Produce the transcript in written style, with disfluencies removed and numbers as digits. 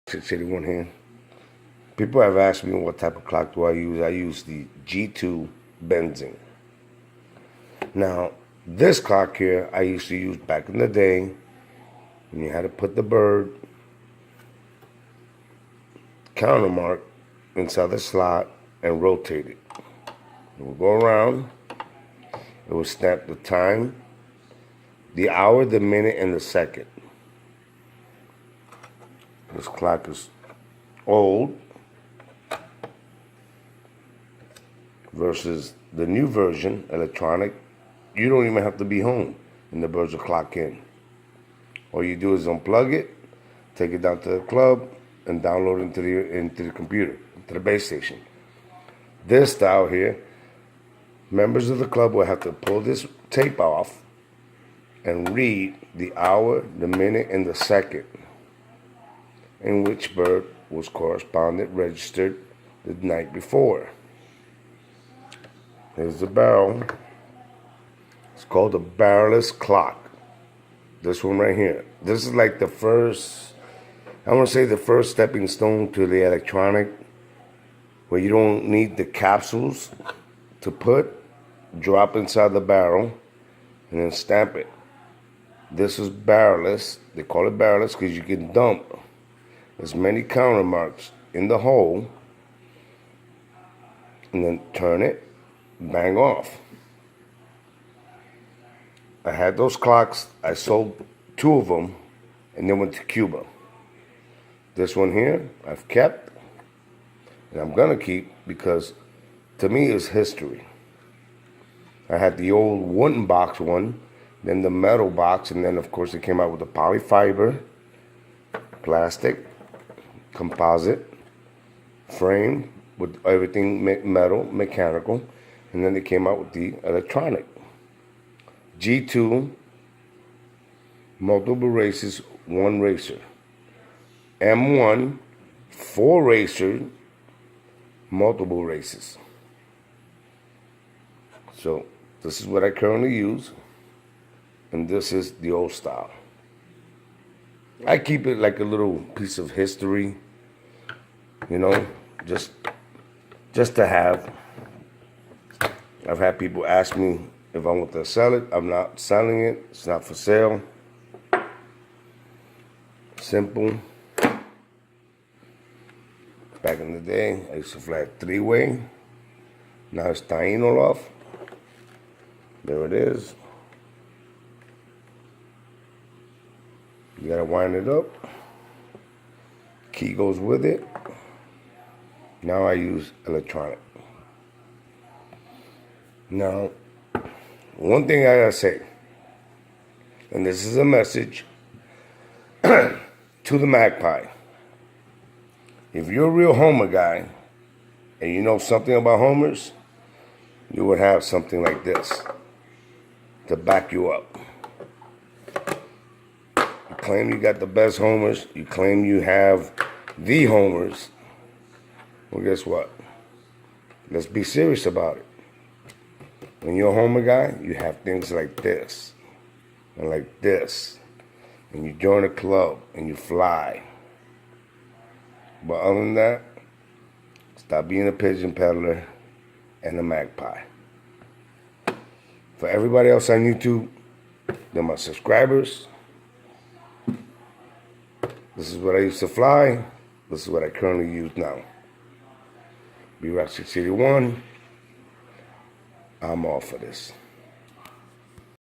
681 here. People have asked me what type of clock do I use. I use the G2 benzene. Now, this clock here I used to use back in the day when you had to put the bird counter mark inside the slot and rotate it. It will go around. It will stamp the time, the hour, the minute, and the second. This clock is old versus the new version, electronic. You don't even have to be home and the birds will clock in. All you do is unplug it, take it down to the club, and download it into the computer, to the base station. This style here, members of the club will have to pull this tape off and read the hour, the minute, and the second in which bird was correspondent registered the night before. Here's the barrel. It's called a barrelless clock. This one right here. This is like the first, I want to say the first stepping stone to the electronic, where you don't need the capsules to drop inside the barrel, and then stamp it. This is barrelless. They call it barrelless because you can dump as many counter marks in the hole and then turn it, bang off. I had those clocks. I sold 2 of them and then went to Cuba. This one here I've kept and I'm gonna keep because to me it's history. I had the old wooden box one, then the metal box, and then of course it came out with the polyfiber, plastic, composite, frame with everything metal, mechanical, and then they came out with the electronic. G2, multiple races, 1 racer. M1, 4 racers, multiple races. So this is what I currently use, and this is the old style. I keep it like a little piece of history, you know, just to have. I've had people ask me if I want to sell it. I'm not selling it. It's not for sale. Simple. Back in the day, I used to fly a 3-way. Now it's Taino off. There it is. You gotta wind it up. Key goes with it. Now I use electronic. Now, one thing I gotta say, and this is a message to the magpie. If you're a real homer guy and you know something about homers, you would have something like this to back you up. You claim you got the best homers, you claim you have the homers. Well, guess what? Let's be serious about it. When you're a homer guy, you have things like this and like this, and you join a club and you fly. But other than that, stop being a pigeon peddler and a magpie. For everybody else on YouTube, they're my subscribers. This is what I used to fly. This is what I currently use now. B-Rock 681. I'm all for this.